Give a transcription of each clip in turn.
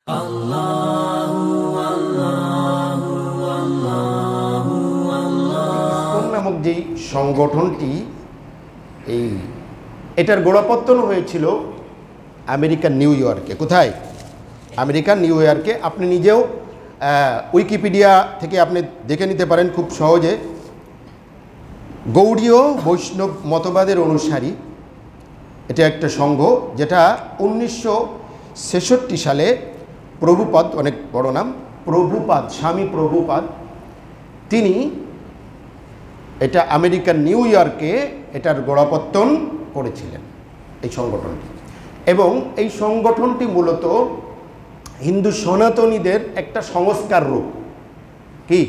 ISKCON নামক যে সংগঠনটি এটার গোড়াপত্তন হয়েছিল আমেরিকার নিউ ইয়র্কে। কোথায়? আমেরিকার নিউ ইয়র্কে। আপনি নিজেও উইকিপিডিয়া থেকে আপনি দেখে নিতে পারেন খুব সহজে। গৌড়ীয় বৈষ্ণব মতবাদের অনুসারী এটা একটা সংঘ, যেটা 1966 সালে প্রভুপাদ, অনেক বড় নাম, প্রভুপাদ, স্বামী প্রভুপাদ, তিনি এটা আমেরিকার নিউ ইয়র্কে এটার গোড়াপত্তন করেছিলেন এই সংগঠনটি। এবং এই সংগঠনটি মূলত হিন্দু সনাতনীদের একটা সংস্কার রূপ। কি?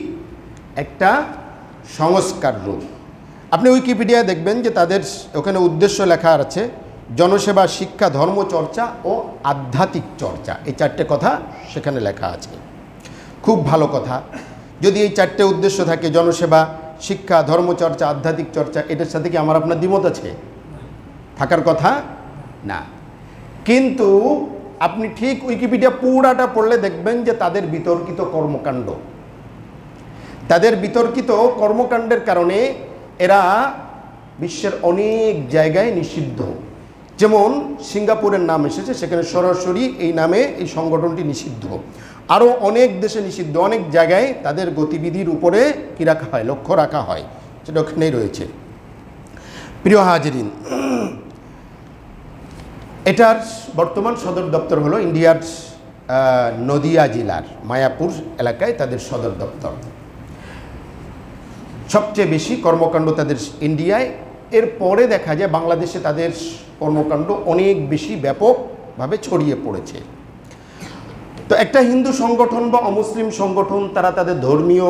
একটা সংস্কার রূপ। আপনি উইকিপিডিয়া দেখবেন যে তাদের ওখানে উদ্দেশ্য লেখা আছে জনসেবা, শিক্ষা, ধর্মচর্চা ও আধ্যাত্মিক চর্চা। এই চারটে কথা সেখানে লেখা আছে। খুব ভালো কথা। যদি এই চারটে উদ্দেশ্য থাকে, জনসেবা, শিক্ষা, ধর্মচর্চা, আধ্যাত্মিক চর্চা, এটার সাথে কি আমার আপনার দ্বিমত আছে? থাকার কথা না। কিন্তু আপনি ঠিক উইকিপিডিয়া পুরাটা পড়লে দেখবেন যে তাদের বিতর্কিত কর্মকাণ্ড, তাদের বিতর্কিত কর্মকাণ্ডের কারণে এরা বিশ্বের অনেক জায়গায় নিষিদ্ধ। যেমন সিঙ্গাপুরের নাম এসেছে, সেখানে সরাসরি এই নামে এই সংগঠনটি নিষিদ্ধ। আরও অনেক দেশে নিষিদ্ধ। অনেক জায়গায় তাদের গতিবিধির উপরে কী রাখা হয়? লক্ষ্য রাখা হয়। সেটা ওখানেই রয়েছে। প্রিয় হাজরিন, এটার বর্তমান সদর দপ্তর হলো ইন্ডিয়ার নদিয়া জেলার মায়াপুর এলাকায় তাদের সদর দপ্তর। সবচেয়ে বেশি কর্মকাণ্ড তাদের ইন্ডিয়ায়। এরপরে দেখা যায় বাংলাদেশে তাদের কর্মকাণ্ড অনেক বেশি ব্যাপকভাবে ছড়িয়ে পড়েছে। তো একটা হিন্দু সংগঠন বা অমুসলিম সংগঠন, তারা তাদের ধর্মীয়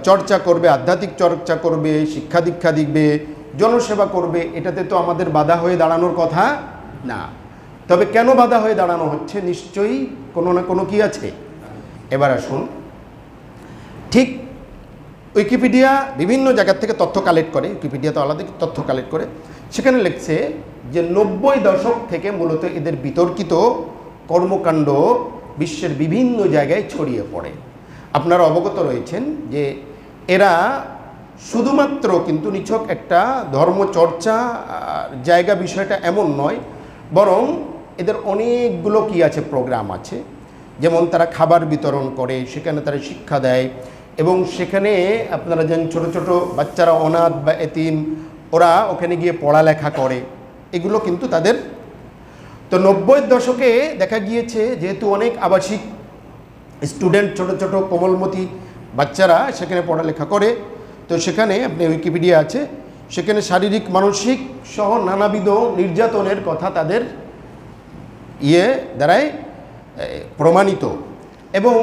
চর্চা করবে, আধ্যাত্মিক চর্চা করবে, শিক্ষা দীক্ষা দিবে, জনসেবা করবে, এটাতে তো আমাদের বাধা হয়ে দাঁড়ানোর কথা না। তবে কেন বাধা হয়ে দাঁড়ানো হচ্ছে? নিশ্চয়ই কোনো না কোনো কি আছে। এবার আসুন, ঠিক উইকিপিডিয়া বিভিন্ন জায়গার থেকে তথ্য কালেক্ট করে, উইকিপিডিয়া তো আলাদা তথ্য কালেক্ট করে, সেখানে লিখছে যে 90 দশক থেকে মূলত এদের বিতর্কিত কর্মকাণ্ড বিশ্বের বিভিন্ন জায়গায় ছড়িয়ে পড়ে। আপনারা অবগত রয়েছেন যে এরা শুধুমাত্র কিন্তু নিছক একটা ধর্মচর্চা জায়গা, বিষয়টা এমন নয়, বরং এদের অনেকগুলো কি আছে, প্রোগ্রাম আছে। যেমন তারা খাবার বিতরণ করে, সেখানে তারা শিক্ষা দেয়, এবং সেখানে আপনারা জানেন ছোট ছোট বাচ্চারা, অনাথ বা এতিম, ওরা ওখানে গিয়ে পড়ালেখা করে। এগুলো কিন্তু তাদের। তো 90-এর দশকে দেখা গিয়েছে যেহেতু অনেক আবাসিক স্টুডেন্ট, ছোট ছোট কোমলমতি বাচ্চারা সেখানে পড়ালেখা করে, তো সেখানে আপনি উইকিপিডিয়া আছে, সেখানে শারীরিক, মানসিক সহ নানাবিধ নির্যাতনের কথা তাদের দ্বারাই প্রমাণিত। এবং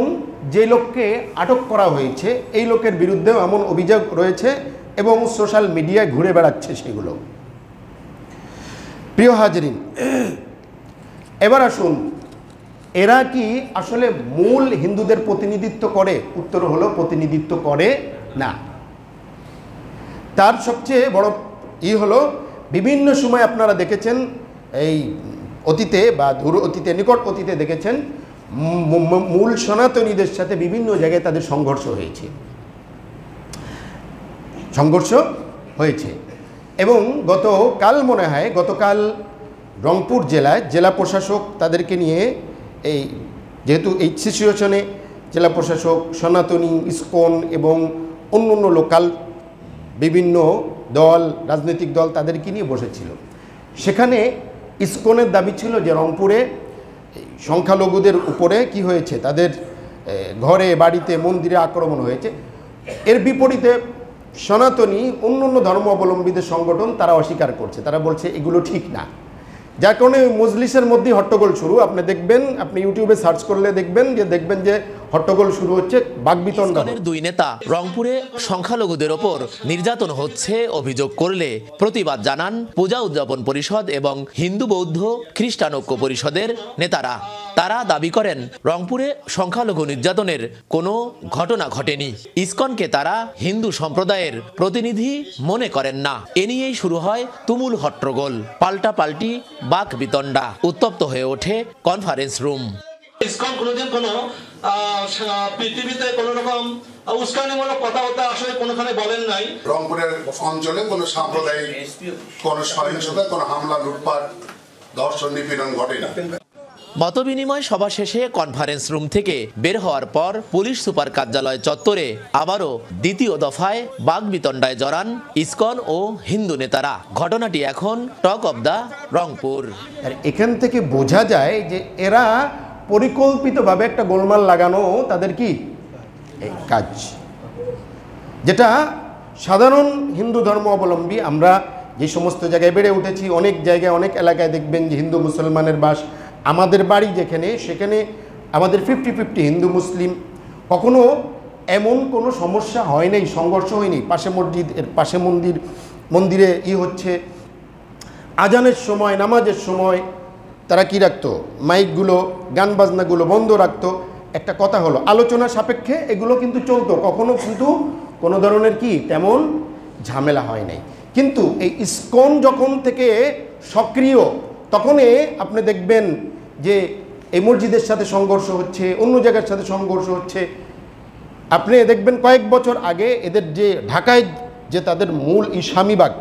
যে লোককে আটক করা হয়েছে এই লোকের বিরুদ্ধেও এমন অভিযোগ রয়েছে এবং সোশ্যাল মিডিয়ায় ঘুরে বেড়াচ্ছে সেগুলো। প্রিয় হাজরিন, এবার আসুন, এরা কি আসলে মূল হিন্দুদের প্রতিনিধিত্ব করে? উত্তর হলো প্রতিনিধিত্ব করে না। তার সবচেয়ে বড় হলো, বিভিন্ন সময় আপনারা দেখেছেন এই অতীতে বা দূর অতীতে, নিকট অতীতে দেখেছেন মূল সনাতনীদের সাথে বিভিন্ন জায়গায় তাদের সংঘর্ষ হয়েছে। এবং গতকাল রংপুর জেলায় জেলা প্রশাসক তাদেরকে নিয়ে, এই যেহেতু এই সিচুয়েশনে জেলা প্রশাসক, সনাতনী, ইসকন এবং অন্য লোকাল বিভিন্ন দল, রাজনৈতিক দল, তাদেরকে নিয়ে বসেছিল। সেখানে ইসকনের দাবি ছিল যে রংপুরে সংখ্যালঘুদের উপরে কি হয়েছে, তাদের ঘরে, বাড়িতে, মন্দিরে আক্রমণ হয়েছে। এর বিপরীতে সনাতনী, অন্য ধর্মাবলম্বীদের সংগঠন, তারা অস্বীকার করছে। তারা বলছে এগুলো ঠিক না। যার কারণে মজলিসের মধ্যে হট্টগোল শুরু। আপনি দেখবেন, আপনি ইউটিউবে সার্চ করলে দেখবেন যে হট্টগোল শুরু হচ্ছে, বাকবিতণ্ডা। দুই নেতা রংপুরে সংখ্যালঘুদের ওপর নির্যাতন হচ্ছে অভিযোগ করলে প্রতিবাদ জানান পূজা উদযাপন পরিষদ এবং হিন্দু বৌদ্ধ খ্রিস্টান ঐক্য পরিষদের নেতারা। তারা দাবি করেন রংপুরে সংখ্যালঘু নির্যাতনের কোনো ঘটনা ঘটেনি। ইসকনকে তারা হিন্দু সম্প্রদায়ের প্রতিনিধি মনে করেন না। এ নিয়েই শুরু হয় তুমুল হট্টগোল, পাল্টাপাল্টি, বাকবিতণ্ডা, উত্তপ্ত হয়ে ওঠে কনফারেন্স রুম। ইসকন কোনোদিন কোনো পৃথিবীতে কোনো রকম উস্কানিমূলক কথাবার্তা আসলে কোনোখানে বলেন নাই। রংপুরের অঞ্চলে কোনো সাম্প্রদায়িক কোনো সহিংসতা, কোনো হামলা, লুটপাট, ধর্ষণ, নিপীড়ন ঘটে না। মতবিনিময় সভা শেষে কনফারেন্স রুম থেকে বের হওয়ার পর পুলিশ সুপার কার্যালয় চত্বরে আবারও দ্বিতীয় দফায় বাগবিতণ্ডায় জড়ান ইসকন ও হিন্দু নেতারা। ঘটনাটি এখন টক অব দ্য রংপুর। আর এখান থেকে বোঝা যায় যে এরা পরিকল্পিতভাবে একটা গোলমাল লাগানো তাদের কি এই কাজ, যেটা সাধারণ হিন্দু ধর্ম অবলম্বী আমরা যে সমস্ত জায়গায় বেড়ে উঠেছি, অনেক জায়গায় অনেক এলাকায় দেখবেন যে হিন্দু মুসলমানের বাস। আমাদের বাড়ি যেখানে, সেখানে আমাদের 50-50 হিন্দু মুসলিম। কখনো এমন কোনো সমস্যা হয় নাই, সংঘর্ষ হয়নি। পাশে মসজিদ, এর পাশে মন্দিরে হচ্ছে আজানের সময়, নামাজের সময় তারা কি রাখতো, মাইকগুলো, গান বাজনাগুলো বন্ধ রাখতো। একটা কথা হলো, আলোচনা সাপেক্ষে এগুলো কিন্তু চলতো, কখনো কিন্তু কোনো ধরনের কি তেমন ঝামেলা হয় নাই। কিন্তু এই ইসকন যখন থেকে সক্রিয়, তখনই আপনি দেখবেন যে এই মসজিদের সাথে সংঘর্ষ হচ্ছে, অন্য জায়গার সাথে সংঘর্ষ হচ্ছে। আপনি দেখবেন কয়েক বছর আগে এদের যে ঢাকায় যে তাদের মূল স্বামীবাগ,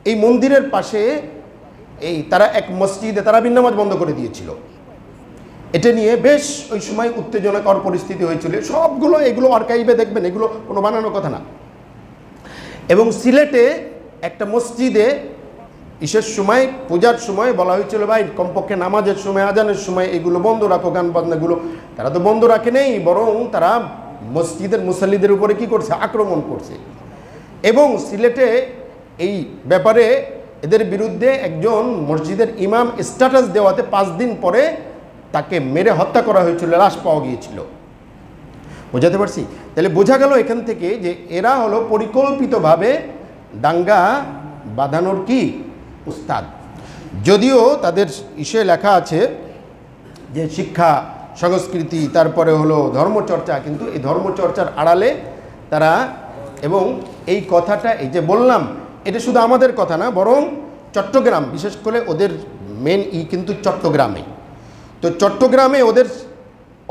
এই মন্দিরের পাশে তারা এক মসজিদে তারাবির নামাজ বন্ধ করে দিয়েছিল। এটা নিয়ে বেশ ওই সময় উত্তেজনাকর পরিস্থিতি হয়েছিল। সবগুলো এগুলো আর্কাইভে দেখবেন, এগুলো কোনো বানানোর কথা না। এবং সিলেটে একটা মসজিদে ঈশের সময়, পূজার সময় বলা হয়েছিল, ভাই কমপক্ষে নামাজের সময়, আজানের সময় এগুলো বন্ধ রাখো, গান বাজনাগুলো। তারা তো বন্ধ রাখে নেই, বরং তারা মসজিদের মুসল্লিদের উপরে কি করছে, আক্রমণ করছে। এবং সিলেটে এই ব্যাপারে এদের বিরুদ্ধে একজন মসজিদের ইমাম স্ট্যাটাস দেওয়াতে 5 দিন পরে তাকে মেরে হত্যা করা হয়েছিল, লাশ পাওয়া গিয়েছিল। বোঝাতে পারছি? তাহলে বোঝা গেল এখান থেকে যে এরা হলো পরিকল্পিতভাবে দাঙ্গা বাঁধানোর কি উস্তাদ। যদিও তাদের লেখা আছে যে শিক্ষা, সংস্কৃতি, তারপরে হলো ধর্মচর্চা, কিন্তু এই ধর্মচর্চার আড়ালে তারা, এবং এই কথাটা এই যে বললাম, এটা শুধু আমাদের কথা না, বরং চট্টগ্রাম, বিশেষ করে ওদের মেন কিন্তু চট্টগ্রামে। তো চট্টগ্রামে ওদের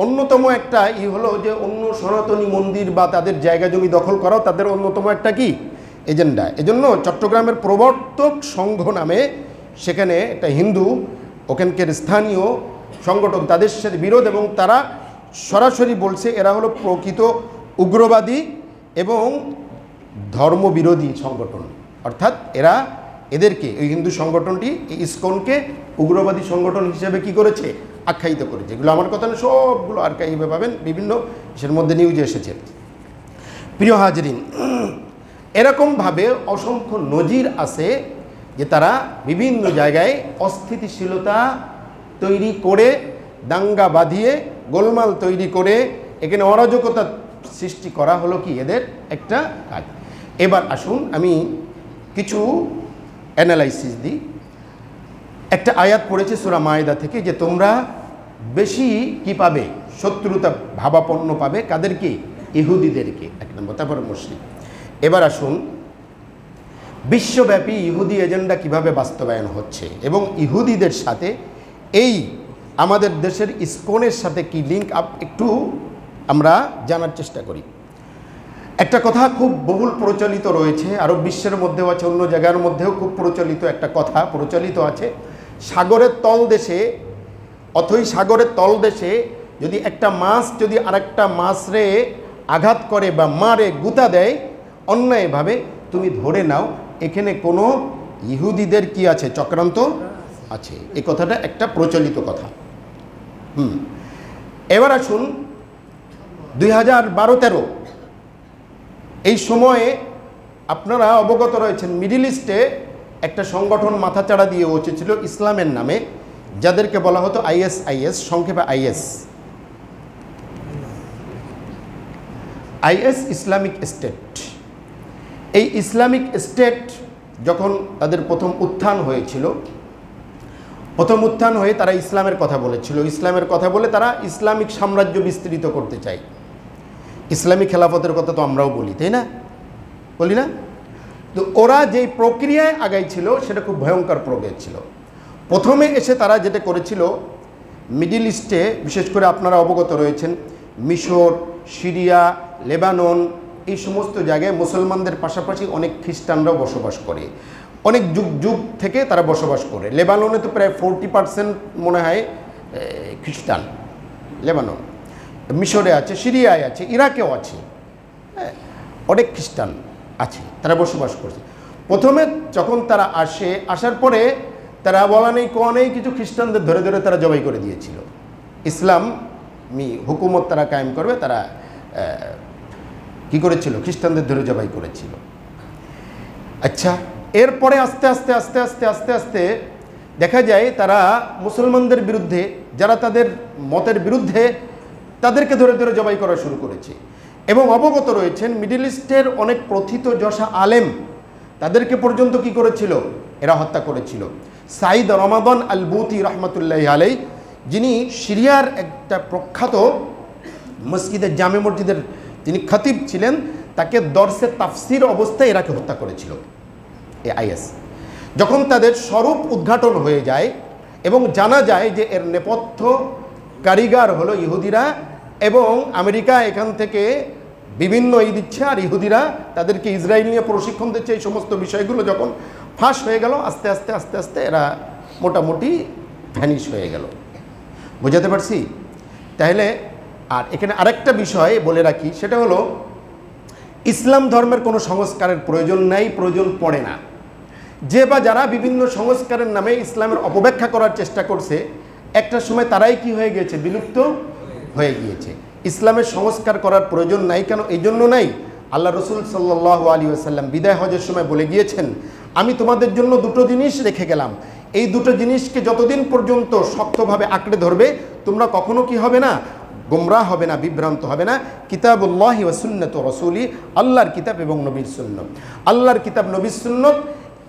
অন্যতম একটা হলো যে অন্য সনাতনী মন্দির বা তাদের জায়গা জমি দখল করাও তাদের অন্যতম একটা কি এজেন্ডা। এজন্য চট্টগ্রামের প্রবর্তক সংঘ নামে সেখানে একটা হিন্দু, ওখানকার স্থানীয় সংগঠন, তাদের সাথে বিরোধ, এবং তারা সরাসরি বলছে এরা হলো প্রকৃত উগ্রবাদী এবং ধর্মবিরোধী সংগঠন। অর্থাৎ এদেরকে এই হিন্দু সংগঠনটি, এই ইসকনকে উগ্রবাদী সংগঠন হিসেবে কি করেছে, আখ্যায়িত করেছে। এগুলো আমার কথা না, সবগুলো আর্কাইভে পাবেন, বিভিন্ন এর মধ্যে নিউজে এসেছে। প্রিয় হাজরিন, এরকমভাবে অসংখ্য নজির আছে যে তারা বিভিন্ন জায়গায় অস্থিতিশীলতা তৈরি করে, দাঙ্গা বাঁধিয়ে, গোলমাল তৈরি করে, এখানে অরাজকতা সৃষ্টি করা হলো কি এদের একটা কাজ। এবার আসুন আমি কিছু অ্যানালাইসিস দিই। একটা আয়াত পড়েছে সূরা মায়েদা থেকে যে তোমরা বেশি কি পাবে, শত্রুতা ভাবাপন্ন পাবে কাদেরকে, ইহুদিদেরকে, 1 নম্বর, তারপরে মুশরিক। এবার আসুন বিশ্বব্যাপী ইহুদি এজেন্ডা কিভাবে বাস্তবায়ন হচ্ছে এবং ইহুদিদের সাথে এই আমাদের দেশের ইসকনের সাথে কি লিঙ্ক আপ, একটু আমরা জানার চেষ্টা করি। একটা কথা খুব বহুল প্রচলিত রয়েছে, আরব বিশ্বের মধ্যেও আছে, অন্য জায়গার মধ্যেও খুব প্রচলিত একটা কথা প্রচলিত আছে, সাগরের তলদেশে, অথই সাগরের তলদেশে যদি একটা মাছ যদি আরেকটা মাছরে আঘাত করে বা মারে, গুতা দেয় অন্যায়ভাবে, তুমি ধরে নাও এখানে কোনো ইহুদিদের কি আছে, চক্রান্ত আছে। এই কথাটা একটা প্রচলিত কথা। এবার আসুন 2012-13 এই সময়ে আপনারা অবগত রয়েছেন, মিডল ইস্টে একটা সংগঠন মাথাচাড়া দিয়ে উঠেছিল ইসলামের নামে, যাদেরকে বলা হতো ISIS, সংক্ষেপে IS, ইসলামিক স্টেট। এই ইসলামিক স্টেট যখন তাদের প্রথম উত্থান হয়েছিল, প্রথম উত্থান হয়ে তারা ইসলামের কথা বলেছিল, ইসলামের কথা বলে তারা ইসলামিক সাম্রাজ্য বিস্তৃত করতে চায়। ইসলামিক খেলাফতের কথা তো আমরাও বলি, তাই না, বলি না? তো ওরা যেই প্রক্রিয়ায় আগাই ছিল সেটা খুব ভয়ঙ্কর প্রক্রিয়া ছিল। প্রথমে এসে তারা যেটা করেছিল মিডিল ইস্টে বিশেষ করে আপনারা অবগত রয়েছেন, মিশর, সিরিয়া, লেবানন, এই সমস্ত জায়গায় মুসলমানদের পাশাপাশি অনেক খ্রিস্টানরাও বসবাস করে, অনেক যুগ যুগ থেকে তারা বসবাস করে। লেবাননে তো প্রায় 40% মনে হয় খ্রিস্টান, লেবানন, মিশরে আছে, সিরিয়ায় আছে, ইরাকেও আছে, অনেক খ্রিস্টান আছে, তারা বসবাস করছে। প্রথমে যখন তারা আসার পরে তারা বলা নেই কোয়া নেই কিছু খ্রিস্টানদের ধরে ধরে তারা জবাই করে দিয়েছিল। ইসলামী হুকুমত তারা কায়েম করবে, তারা কি করেছিল, খ্রিস্টানদের ধরে জবাই করেছিল। আচ্ছা, এরপরে আস্তে আস্তে আস্তে আস্তে আস্তে আস্তে দেখা যায় তারা মুসলমানদের বিরুদ্ধে, যারা তাদের মতের বিরুদ্ধে, তাদেরকে ধরে ধরে জবাই করা শুরু করেছে। এবং অবগত রয়েছেন মিডিল ইস্টের অনেক প্রথিতযশা আলেম, তাদেরকে পর্যন্ত কি করেছিল, এরা হত্যা করেছিল। সাইদ রমাদান আল বুতি রহমতুল্লাহ আলাই, যিনি সিরিয়ার একটা প্রখ্যাত মসজিদের, জামে মসজিদের যিনি খতিব ছিলেন, তাকে দর্শে তাফসির অবস্থায় এরাকে হত্যা করেছিল এই আইএস। যখন তাদের স্বরূপ উদ্ঘাটন হয়ে যায় এবং জানা যায় যে এর নেপথ্য কারিগর হলো ইহুদিরা, এবং আমেরিকা এখান থেকে বিভিন্ন দিচ্ছে, আর ইহুদিরা তাদেরকে ইসরায়েল নিয়ে প্রশিক্ষণ দিচ্ছে, এই সমস্ত বিষয়গুলো যখন ফাঁস হয়ে গেল, আস্তে আস্তে আস্তে আস্তে এরা মোটামুটি ভ্যানিশ হয়ে গেল। বোঝাতে পারছি? তাহলে আর এখানে আরেকটা বিষয় বলে রাখি, সেটা হলো ইসলাম ধর্মের কোনো সংস্কারের প্রয়োজন নাই, প্রয়োজন পড়ে না। যে বা যারা বিভিন্ন সংস্কারের নামে ইসলামের অপব্যাখ্যা করার চেষ্টা করছে, একটা সময় তারাই কি হয়ে গেছে, বিলুপ্ত হয়ে গিয়েছে। ইসলামের সংস্কার করার প্রয়োজন নাই। কেন? এই জন্য নাই, আল্লাহ রসুল সাল্লাল্লাহু আলাইহি ওয়াসাল্লাম বিদায় হজের সময় বলে গিয়েছেন, আমি তোমাদের জন্য দুটো জিনিস রেখে গেলাম, এই দুটো জিনিসকে যতদিন পর্যন্ত শক্তভাবে আঁকড়ে ধরবে, তোমরা কখনো কি হবে না, গোমরাহ হবে না, বিভ্রান্ত হবে না। কিতাবুল্লাহি ওয়া সুন্নাতু রাসূলি, আল্লাহর কিতাব এবং নবীর সুন্নাত। আল্লাহর কিতাব, নবীর সুন্নাত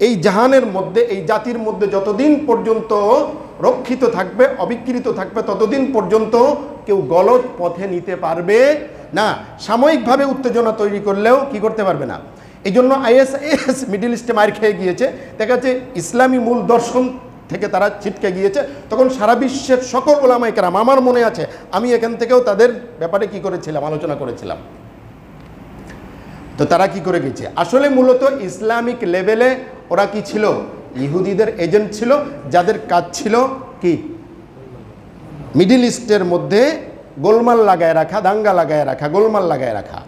এই জাহানের মধ্যে, এই জাতির মধ্যে যতদিন পর্যন্ত রক্ষিত থাকবে, অবিকৃত থাকবে, ততদিন পর্যন্ত কেউ গলত পথে নিতে পারবে না। সাময়িকভাবে উত্তেজনা তৈরি করলেও কি করতে পারবে না। এই জন্য আইএসআইএস মিডিল ইস্টে মার খেয়ে গিয়েছে, দেখা যাচ্ছে ইসলামী মূল দর্শন থেকে তারা ছিটকে গিয়েছে। তখন সারা বিশ্বের সকল ওলামায়ে কেরাম, আমার মনে আছে আমি এখান থেকেও তাদের ব্যাপারে কি করেছিলাম, আলোচনা করেছিলাম। তো তারা কি করে গেছে, আসলে মূলত ইসলামিক লেভেলে ওরা কি ছিল, ইহুদিদের এজেন্ট ছিল, যাদের কাজ ছিল কি মিডিল ইস্টের মধ্যে গোলমাল লাগায় রাখা, দাঙ্গা লাগায় রাখা, গোলমাল লাগায় রাখা।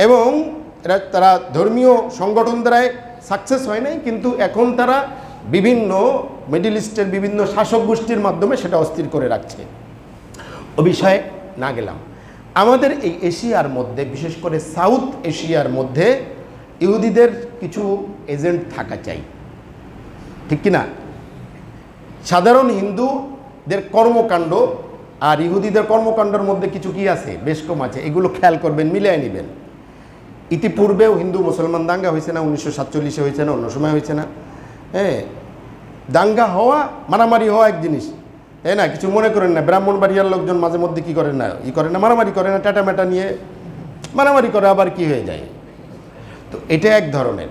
এবং তারা ধর্মীয় সংগঠন দ্বারায় সাকসেস হয় নাই, কিন্তু এখন তারা বিভিন্ন মিডিল ইস্টের বিভিন্ন শাসক গোষ্ঠীর মাধ্যমে সেটা অস্থির করে রাখছে। ও বিষয়ে না গেলাম। আমাদের এই এশিয়ার মধ্যে, বিশেষ করে সাউথ এশিয়ার মধ্যে ইহুদিদের কিছু এজেন্ট থাকা চাই, ঠিক কি না? সাধারণ হিন্দুদের কর্মকাণ্ড আর ইহুদিদের কর্মকাণ্ডের মধ্যে কিছু কি আছে, বেশ কম আছে। এগুলো খেয়াল করবেন, মিলিয়ে নেবেন। ইতিপূর্বেও হিন্দু মুসলমান দাঙ্গা হয়েছে না, 1947 হয়েছে না, অন্য সময় হয়েছে না? হ্যাঁ, দাঙ্গা হওয়া, মারামারি হওয়া এক জিনিস, তাই না? কিছু মনে করেন না, ব্রাহ্মণবাড়িয়ার লোকজন মাঝে মধ্যে কী করেন না, করে না, মারামারি করে না, টাটা মেটা নিয়ে মারামারি করে, আবার কি হয়ে যায়। তো এটা এক ধরনের,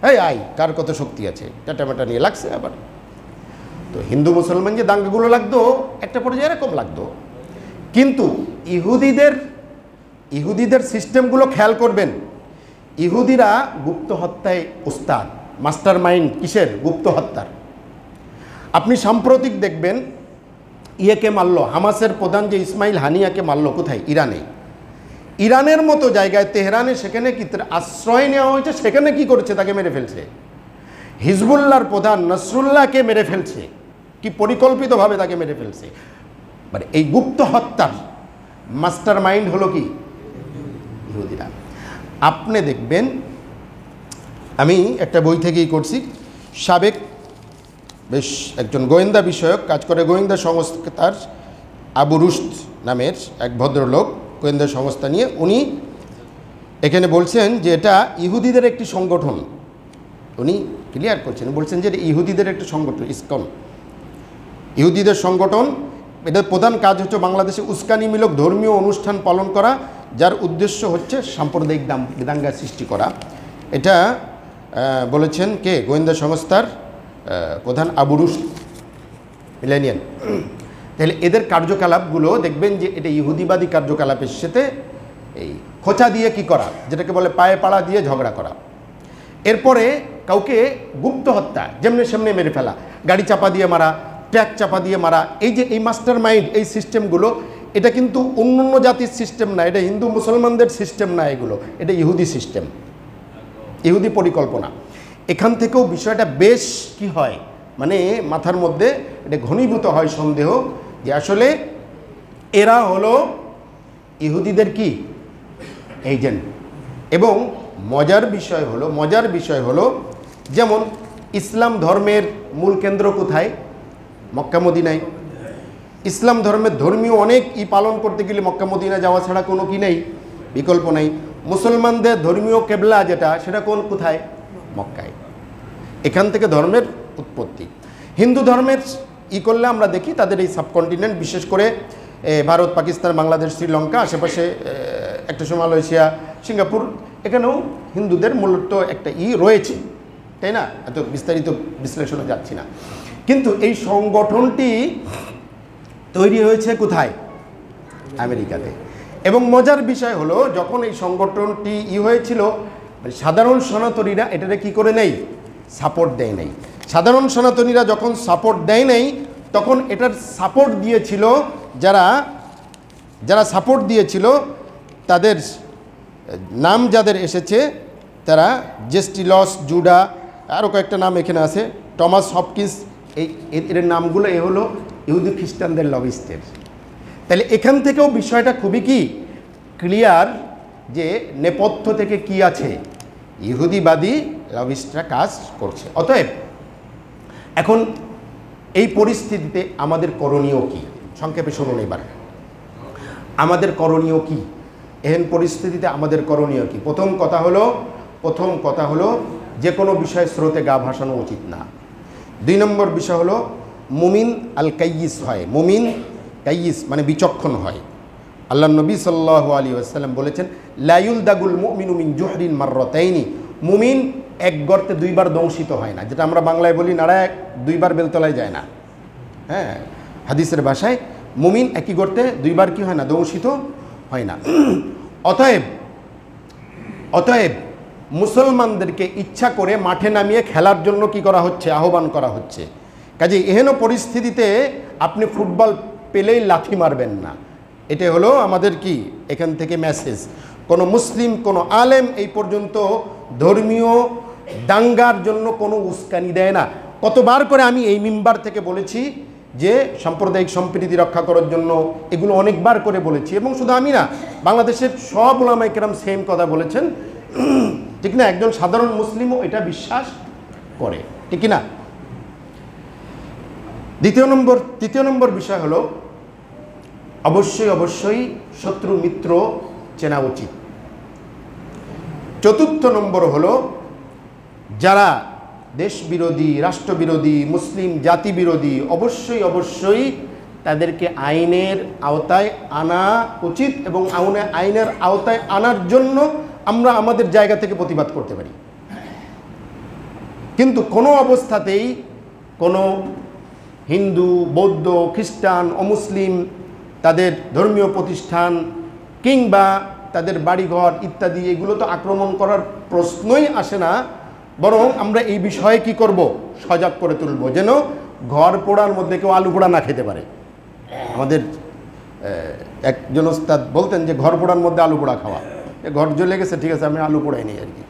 এই আই কার কত শক্তি আছে, টাটা মেটা নিয়ে লাগছে আবার। তো হিন্দু মুসলমান যে দাঙ্গাগুলো লাগতো, একটা পর্যায়ে এরকম লাগতো। কিন্তু ইহুদিদের সিস্টেমগুলো খেয়াল করবেন। ইহুদিরা গুপ্ত হত্যায় উস্তাদ, মাস্টার মাইন্ড। কিসের? গুপ্ত হত্যার। আপনি সাম্প্রতিক দেখবেন ইয়েকে মারল, হামাসের প্রধান যে ইসমাইল হানিয়াকে মারল, কোথায়? ইরানে। ইরানের মতো জায়গায়, তেহরানে, সেখানে কি আশ্রয় নেওয়া হয়েছে, সেখানে কি করেছে, তাকে মেরে ফেলছে। হিজবুল্লাহর প্রধান নসরুল্লাহকে মেরে ফেলছে, কি পরিকল্পিতভাবে তাকে মেরে ফেলছে। মানে এই গুপ্ত হত্যার মাস্টার মাইন্ড হলো কি ইহুদিরা। আপনি দেখবেন, আমি একটা বই থেকেই করছি, সাবেক বেশ একজন গোয়েন্দা বিষয়ক কাজ করে, গোয়েন্দা সংস্থার আবু রুশদ নামের এক ভদ্রলোক, গোয়েন্দা সংস্থা নিয়ে উনি এখানে বলছেন যে এটা ইহুদিদের একটি সংগঠন। উনি ক্লিয়ার করছেন, বলছেন যে ইহুদিদের একটি সংগঠন, ইসকন, ইহুদিদের সংগঠন। এদের প্রধান কাজ হচ্ছে বাংলাদেশে উস্কানিমূলক ধর্মীয় অনুষ্ঠান পালন করা, যার উদ্দেশ্য হচ্ছে সাম্প্রদায়িক দাঙ্গা সৃষ্টি করা। এটা বলেছেন কে? গোয়েন্দা সংস্থার প্রধান আবু রুশদ, মিলেনিয়ান। তাহলে এদের কার্যকলাপগুলো দেখবেন যে এটা ইহুদিবাদী কার্যকলাপের সাথে এই খোঁচা দিয়ে কি করা, যেটাকে বলে পায়ে পাড়া দিয়ে ঝগড়া করা। এরপরে কাউকে গুপ্ত হত্যা, যেমনি সেমনি মেরে ফেলা, গাড়ি চাপা দিয়ে মারা, ট্র্যাক চাপা দিয়ে মারা, এই যে এই মাস্টার মাইন্ড, এই সিস্টেমগুলো, এটা কিন্তু অন্য জাতির সিস্টেম না, এটা হিন্দু মুসলমানদের সিস্টেম না, এগুলো এটা ইহুদি সিস্টেম, ইহুদি পরিকল্পনা। এখান থেকেও বিষয়টা বেশ কি হয়, মানে মাথার মধ্যে এটা ঘনীভূত হয় সন্দেহ যে আসলে এরা হলো ইহুদিদের কি এজেন্ট। এবং মজার বিষয় হলো যেমন ইসলাম ধর্মের মূল কেন্দ্র কোথায়? মক্কা মদিনায়। ইসলাম ধর্মের ধর্মীয় অনেক পালন করতে গেলে মক্কা মদিনা যাওয়া ছাড়া কোনো কি নেই, বিকল্প নেই। মুসলমানদের ধর্মীয় কেবলা যেটা, সেটা কোথায়? মক্কায়। এখান থেকে ধর্মের উৎপত্তি। হিন্দু ধর্মের করলে আমরা দেখি তাদের এই সাবকন্টিনেন্ট, বিশেষ করে ভারত, পাকিস্তান, বাংলাদেশ, শ্রীলঙ্কা, আশেপাশে একটা সময় মালয়েশিয়া, সিঙ্গাপুর, এখানেও হিন্দুদের মূলত একটা রয়েছে, তাই না? এত বিস্তারিত বিশ্লেষণে যাচ্ছি না। কিন্তু এই সংগঠনটি তৈরি হয়েছে কোথায়? আমেরিকাতে। এবং মজার বিষয় হলো যখন এই সংগঠনটি হয়েছিল, সাধারণ সনাতনীরা এটাকে কি করে নেই, সাপোর্ট দেয় নাই। সাধারণ সনাতনীরা যখন সাপোর্ট দেয় নাই, তখন এটার সাপোর্ট দিয়েছিল যারা সাপোর্ট দিয়েছিল, তাদের নাম যাদের এসেছে, তারা জেস্টিলস, জুডা, আরও কয়েকটা নাম এখানে আছে, টমাস হপকিন্স, এর নামগুলো হলো ইহুদি খ্রিস্টানদের লবিস্টের। তাহলে এখান থেকেও বিষয়টা খুবই কি ক্লিয়ার যে নেপথ্য থেকে কি আছে, ইহুদিবাদী লবিস্টরা কাজ করছে। অতএব এখন এই পরিস্থিতিতে আমাদের করণীয় কি? সংক্ষেপে শুনুন এবার, আমাদের করণীয় কি? এহেন পরিস্থিতিতে আমাদের করণীয় কি? প্রথম কথা হলো যে কোনো বিষয়ে স্রোতে গা ভাসানো উচিত না। 2 নম্বর বিষয় হলো মুমিন আল কাইয়িস হয়, মুমিন কাইয়িস মানে বিচক্ষণ হয়। আল্লাহ নবী সাল্লাল্লাহু আলাইহি ওয়াসাল্লাম বলেছেন, লা ইউলদাগুল মুমিনু মিন জুহরিন মাররাতাইনি, মুমিন এক গর্তে 2 বার দংশিত হয় না, যেটা আমরা বাংলায় বলি নাড়া 2 বার বেলতলায় যায় না। হ্যাঁ, হাদিসের ভাষায় মুমিন একই গর্তে 2 বার কি হয় না, দংশিত হয় না। অতএব মুসলমানদেরকে ইচ্ছা করে মাঠে নামিয়ে খেলার জন্য কি করা হচ্ছে, আহ্বান করা হচ্ছে। কাজে এহেন পরিস্থিতিতে আপনি ফুটবল পেলেই লাথি মারবেন না, এটা হলো আমাদের কি এখান থেকে মেসেজ। কোনো মুসলিম, কোনো আলেম এই পর্যন্ত ধর্মীয় দাঙ্গার জন্য কোনো উস্কানি দেয় না। কতবার করে আমি এই মিম্বার থেকে বলেছি যে সাম্প্রদায়িক সম্প্রীতি রক্ষা করার জন্য, এগুলো অনেকবার করে বলেছি। এবং শুধু আমি না, বাংলাদেশের সব উলামায়ে কেরাম সেম কথা বলেছেন, ঠিক না? একজন সাধারণ মুসলিমও এটা বিশ্বাস করে, ঠিক না? তৃতীয় নম্বর বিষয় হলো অবশ্যই শত্রু মিত্র চেনা উচিত। চতুর্থ নম্বর হলো যারা দেশ বিরোধী, রাষ্ট্রবিরোধী, মুসলিম জাতি বিরোধী, অবশ্যই তাদেরকে আইনের আওতায় আনা উচিত। এবং আইনের আওতায় আনার জন্য আমরা আমাদের জায়গা থেকে প্রতিবাদ করতে পারি। কিন্তু কোনো অবস্থাতেই কোনো হিন্দু, বৌদ্ধ, খ্রিস্টান, অমুসলিম তাদের ধর্মীয় প্রতিষ্ঠান কিংবা তাদের বাড়িঘর ইত্যাদি, এগুলো তো আক্রমণ করার প্রশ্নই আসে না। বরং আমরা এই বিষয়ে কি করব, সজাগ করে তুলব, যেন ঘর পোড়ার মধ্যে কেউ আলু পোড়া না খেতে পারে। আমাদের একজন ওস্তাদ বলতেন যে ঘর পোড়ার মধ্যে আলু পোড়া খাওয়া, ঘর জ্বলে গেছে, ঠিক আছে, আমি আলু পোড়াই নি আর কি।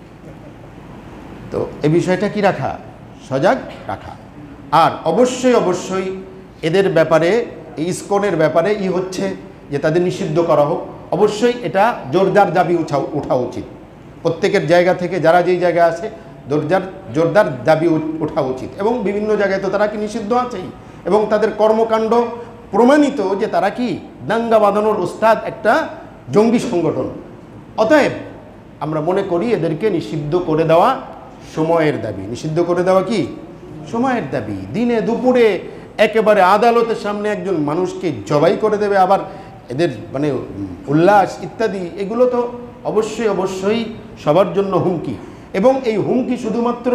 তো এই বিষয়টা কি রাখা, সজাগ রাখা। আর অবশ্যই এদের ব্যাপারে, এই ইসকনের ব্যাপারে হচ্ছে যে তাদের নিষিদ্ধ করা হোক। অবশ্যই এটা জোরদার দাবি ওঠা উচিত প্রত্যেকের জায়গা থেকে, যারা যেই জায়গায় আছে জোরদার দাবি ওঠা উচিত। এবং বিভিন্ন জায়গায় তো তারা কি নিষিদ্ধ আছেই, এবং তাদের কর্মকাণ্ড প্রমাণিত যে তারা কি দাঙ্গা বাঁধানোর ওস্তাদ একটা জঙ্গি সংগঠন। অতএব আমরা মনে করি এদেরকে নিষিদ্ধ করে দেওয়া সময়ের দাবি। নিষিদ্ধ করে দেওয়া কি সময়ের দাবি। দিনে দুপুরে একেবারে আদালতের সামনে একজন মানুষকে জবাই করে দেবে, আবার এদের মানে উল্লাস ইত্যাদি, এগুলো তো অবশ্যই সবার জন্য হুমকি। এবং এই হুমকি শুধুমাত্র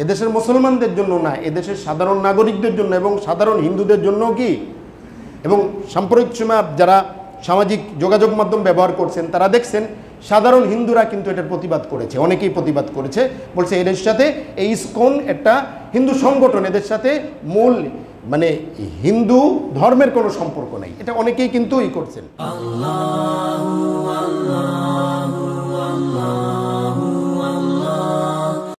এদেশের মুসলমানদের জন্য না, এদেশের সাধারণ নাগরিকদের জন্য এবং সাধারণ হিন্দুদের জন্য কি এবং সাম্প্রতিক সময় যারা সামাজিক যোগাযোগ মাধ্যম ব্যবহার করছেন তারা দেখছেন সাধারণ হিন্দুরা কিন্তু এটার প্রতিবাদ করেছে, অনেকেই প্রতিবাদ করেছে, বলছে এদের সাথে এই ইসকন একটা হিন্দু সংগঠন, এদের সাথে মূল মানে হিন্দু ধর্মের কোনো সম্পর্ক নেই, এটা অনেকেই কিন্তু করছেন।